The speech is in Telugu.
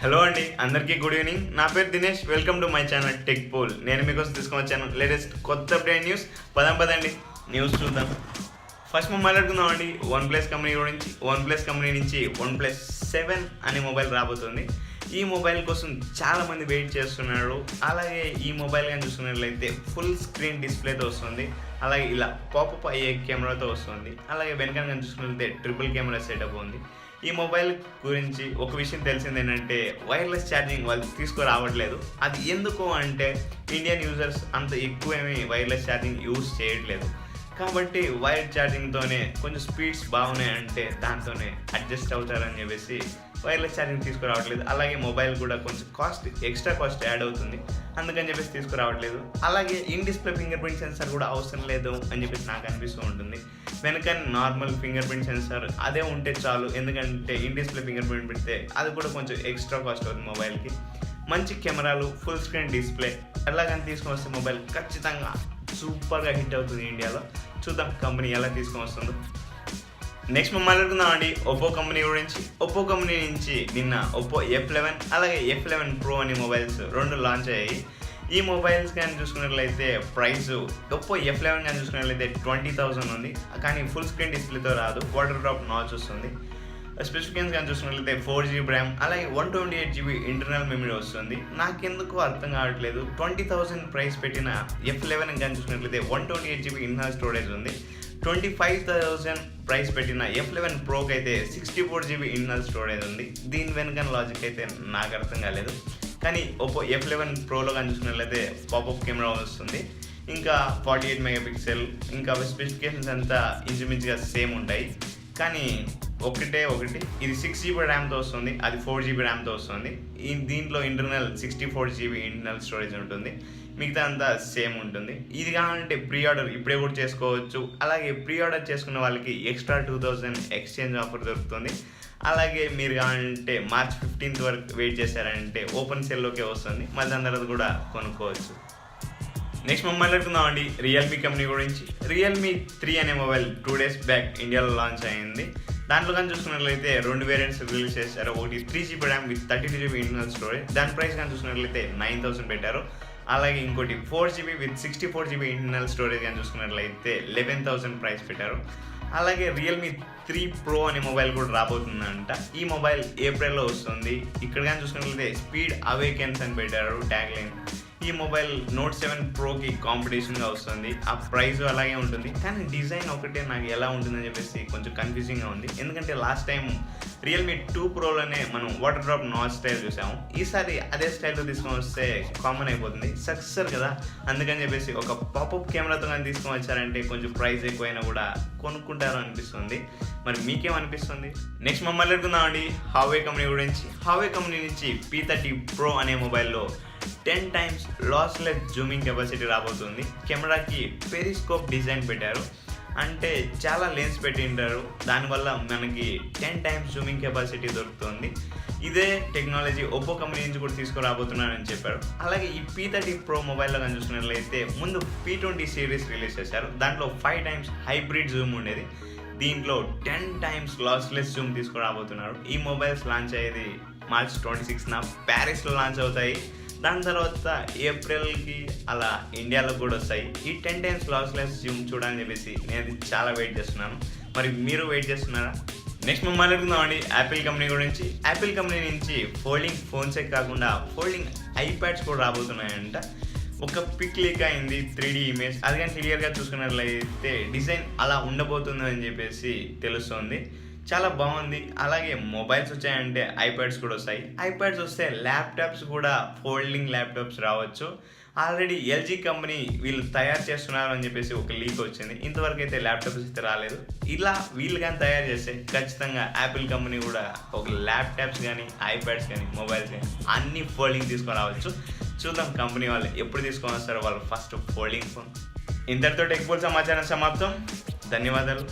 హలో అండి, అందరికీ గుడ్ ఈవినింగ్. నా పేరు Dinesh. Welcome to my channel tech pole. నేను మీకోసం తీసుకొని వచ్చాను లేటెస్ట్ కొత్త అప్డేట్ న్యూస్. పదండి న్యూస్ చూద్దాం. ఫస్ట్ మనం మాట్లాడుకుందాం అండి వన్ ప్లస్ కంపెనీ గురించి. వన్ ప్లస్ కంపెనీ నుంచి OnePlus 7 అనే మొబైల్ రాబోతుంది. ఈ మొబైల్ కోసం చాలామంది వెయిట్ చేస్తున్నారు. అలాగే ఈ మొబైల్ కానీ చూసుకున్నట్లయితే ఫుల్ స్క్రీన్ డిస్ప్లేతో వస్తుంది. అలాగే ఇలా పాపప్ అయ్యే కెమెరాతో వస్తుంది. అలాగే వెనకాల కానీ చూసుకున్నట్లయితే ట్రిపుల్ కెమెరా సెటప్ ఉంది. ఈ మొబైల్ గురించి ఒక విషయం తెలిసింది ఏంటంటే వైర్లెస్ ఛార్జింగ్ వాళ్ళు తీసుకురావట్లేదు. అది ఎందుకు అంటే ఇండియన్ యూజర్స్ అంత ఎక్కువేమీ వైర్లెస్ ఛార్జింగ్ యూజ్ చేయట్లేదు. కాబట్టి వైర్ ఛార్జింగ్తోనే కొంచెం స్పీడ్స్ బాగున్నాయి అంటే దాంతోనే అడ్జస్ట్ అవుతారని చెప్పేసి వైర్లెస్ ఛార్జింగ్ తీసుకురావట్లేదు. అలాగే మొబైల్ కూడా కొంచెం ఎక్స్ట్రా కాస్ట్ యాడ్ అవుతుంది, అందుకని చెప్పేసి తీసుకురావట్లేదు. అలాగే in display finger print censor కూడా అవసరం లేదు అని చెప్పేసి నాకు అనిపిస్తూ ఉంటుంది. వెనక నార్మల్ ఫింగర్ ప్రింట్ సెన్సార్ అదే ఉంటే చాలు, ఎందుకంటే ఇన్ డిస్ప్లే ఫింగర్ ప్రింట్ పెడితే అది కూడా కొంచెం ఎక్స్ట్రా కాస్ట్ అవుతుంది మొబైల్కి. మంచి కెమెరాలు, ఫుల్ స్క్రీన్ డిస్ప్లే ఎలాగని తీసుకొని వస్తే మొబైల్ ఖచ్చితంగా సూపర్గా హిట్ అవుతుంది ఇండియాలో. చూద్దాం కంపెనీ ఎలా తీసుకొని వస్తుందో. నెక్స్ట్ మనం మాట్లాడుకుందాం అండి ఒప్పో కంపెనీ గురించి. ఒప్పో కంపెనీ నుంచి నిన్న ఒప్పో F11 అలాగే F11 Pro అనే మొబైల్స్ రెండు లాంచ్ అయ్యాయి. ఈ మొబైల్స్ కానీ చూసుకున్నట్లయితే ప్రైస్ ఒప్పో F11 కానీ చూసుకున్నట్లయితే 20,000 ఉంది, కానీ ఫుల్ స్క్రీన్ డిస్ప్లేతో రాదు, వాటర్ డ్రాప్ నాచ్ వస్తుంది. స్పెసిఫికేషన్స్ కానీ చూసుకున్నట్లయితే 4GB ర్యామ్ అలాగే 128GB ఇంటర్నల్ మెమరీ వస్తుంది. నాకెందుకు అర్థం కావట్లేదు, 20,000 ప్రైస్ పెట్టిన F11 కానీ చూసుకున్నట్లయితే 128GB ఇంటర్నల్ స్టోరేజ్ ఉంది. 25,000 ప్రైస్ పెట్టిన F11 Proకి అయితే 64GB ఇంటర్నల్ స్టోరేజ్ ఉంది. దీని వెనుక లాజిక్ అయితే నాకు అర్థం కాలేదు. కానీ ఒప్పో F11 Proలో కానీ చూసుకున్నట్లయితే పాపప్ కెమెరా వస్తుంది, ఇంకా 48 మెగాపిక్సెల్, ఇంకా స్పెసిఫికేషన్స్ అంతా ఇంచుమించుగా సేమ్ ఉంటాయి. కానీ ఒకటి ఇది 6GB ర్యామ్తో వస్తుంది, అది 4GB ర్యామ్తో వస్తుంది. దీంట్లో ఇంటర్నల్ 64GB ఇంటర్నల్ స్టోరేజ్ ఉంటుంది, మిగతా అంతా సేమ్ ఉంటుంది. ఇది కావాలంటే ప్రీ ఆర్డర్ ఇప్పుడే కూడా చేసుకోవచ్చు. అలాగే ప్రీ ఆర్డర్ చేసుకున్న వాళ్ళకి ఎక్స్ట్రా 2,000 ఎక్స్చేంజ్ ఆఫర్ దొరుకుతుంది. అలాగే మీరు కావాలంటే March 15th వరకు వెయిట్ చేశారంటే ఓపెన్ సేల్లోకే వస్తుంది, మళ్ళీ దాని తర్వాత కూడా కొనుక్కోవచ్చు. నెక్స్ట్ మనం మాట్లాడుకుందాం అండి రియల్మీ కంపెనీ గురించి. రియల్మీ 3 అనే మొబైల్ 2 days బ్యాక్ ఇండియాలో లాంచ్ అయింది. దాంట్లో కానీ చూసుకున్నట్లయితే రెండు వేరియంట్స్ రిలీజ్ చేశారు. ఒకటి 3GB RAM with 32GB internal storage, దాని ప్రైస్ కానీ చూసుకున్నట్లయితే 9,000 పెట్టారు. అలాగే ఇంకోటి 4GB with 64GB internal storage కానీ చూసుకున్నట్లయితే 11,000 ప్రైస్ పెట్టారు. అలాగే రియల్మీ 3 Pro అనే మొబైల్ కూడా రాబోతుందంట. ఈ మొబైల్ ఏప్రిల్లో వస్తుంది. ఇక్కడ కానీ చూసుకున్నట్లయితే స్పీడ్ అవేకెన్స్ అని పెట్టారు ట్యాగ్ లైన్. ఈ మొబైల్ Note 7 Proకి కాంపిటీషన్గా వస్తుంది. ఆ ప్రైస్ అలాగే ఉంటుంది, కానీ డిజైన్ ఒకటే నాకు ఎలా ఉంటుందని చెప్పేసి కొంచెం కన్ఫ్యూజింగ్గా ఉంది. ఎందుకంటే లాస్ట్ టైం రియల్మీ 2 Proలోనే మనం వాటర్ డ్రాప్ నాచ్ స్టైల్ చూసాము. ఈసారి అదే స్టైల్తో తీసుకొని వస్తే కామన్ అయిపోతుంది, సక్సెసర్ కదా, అందుకని చెప్పేసి ఒక పాపప్ కెమెరాతో కానీ తీసుకొని వచ్చారంటే కొంచెం ప్రైస్ ఎక్కువైనా కూడా కొనుక్కుంటారు అనిపిస్తుంది. మరి మీకేమనిపిస్తుంది? నెక్స్ట్ మనం మాట్లాడుకుందాం అండి Huawei కంపెనీ గురించి. Huawei కంపెనీ నుంచి P30 Pro అనే మొబైల్లో 10 times లాస్లెస్ జూమింగ్ కెపాసిటీ రాబోతుంది. కెమెరాకి పెరిస్కోప్ డిజైన్ పెట్టారు, అంటే చాలా లెన్స్ పెట్టి ఉంటారు, దానివల్ల మనకి 10 times జూమింగ్ కెపాసిటీ దొరుకుతుంది. ఇదే టెక్నాలజీ ఒప్పో కంపెనీ నుంచి కూడా తీసుకురాబోతున్నారని చెప్పారు. అలాగే ఈ P30 Pro మొబైల్లో కానీ చూసుకున్నట్లయితే ముందు P20 సిరీస్ రిలీజ్ చేశారు. దాంట్లో 5 times హైబ్రిడ్ జూమ్ ఉండేది, దీంట్లో 10 times లాస్లెస్ జూమ్ తీసుకురాబోతున్నారు. ఈ మొబైల్స్ లాంచ్ అయ్యేది March 26న ప్యారిస్లో లాంచ్ అవుతాయి. దాని తర్వాత ఏప్రిల్కి అలా ఇండియాలో కూడా వస్తాయి. ఈ 10 times లాస్లెస్ జూమ్ చూడాలని చెప్పేసి నేను చాలా వెయిట్ చేస్తున్నాను. మరి మీరు వెయిట్ చేస్తున్నారా? నెక్స్ట్ మనం మాట్లాడుకుందాం అండి యాపిల్ కంపెనీ గురించి. యాపిల్ కంపెనీ నుంచి ఫోల్డింగ్ ఫోన్సే కాకుండా ఫోల్డింగ్ ఐప్యాడ్స్ కూడా రాబోతున్నాయంట. ఒక పిక్ లీక్ అయింది 3D ఇమేజ్, అది కానీ క్లియర్గా చూసుకున్నట్లయితే డిజైన్ అలా ఉండబోతుంది అని చెప్పేసి తెలుస్తుంది. చాలా బాగుంది. అలాగే మొబైల్స్ వచ్చాయంటే ఐప్యాడ్స్ కూడా వస్తాయి. ఐప్యాడ్స్ వస్తే ల్యాప్టాప్స్ కూడా ఫోల్డింగ్ ల్యాప్టాప్స్ రావచ్చు. ఆల్రెడీ LG కంపెనీ వీళ్ళు తయారు చేస్తున్నారు అని చెప్పేసి ఒక లీక్ వచ్చింది. ఇంతవరకు అయితే ల్యాప్టాప్స్ అయితే రాలేదు. ఇలా వీళ్ళు కానీ తయారు చేస్తే ఖచ్చితంగా యాపిల్ కంపెనీ కూడా ఒక ల్యాప్టాప్స్ కానీ ఐప్యాడ్స్ కానీ మొబైల్స్ కానీ అన్ని ఫోల్డింగ్ తీసుకొని రావచ్చు. చూద్దాం కంపెనీ వాళ్ళు ఎప్పుడు తీసుకొని వస్తారో వాళ్ళు ఫస్ట్ ఫోల్డింగ్ ఫోన్. ఇంతటితో టెక్ పోల్ సమాచారం సమాప్తం. ధన్యవాదాలు.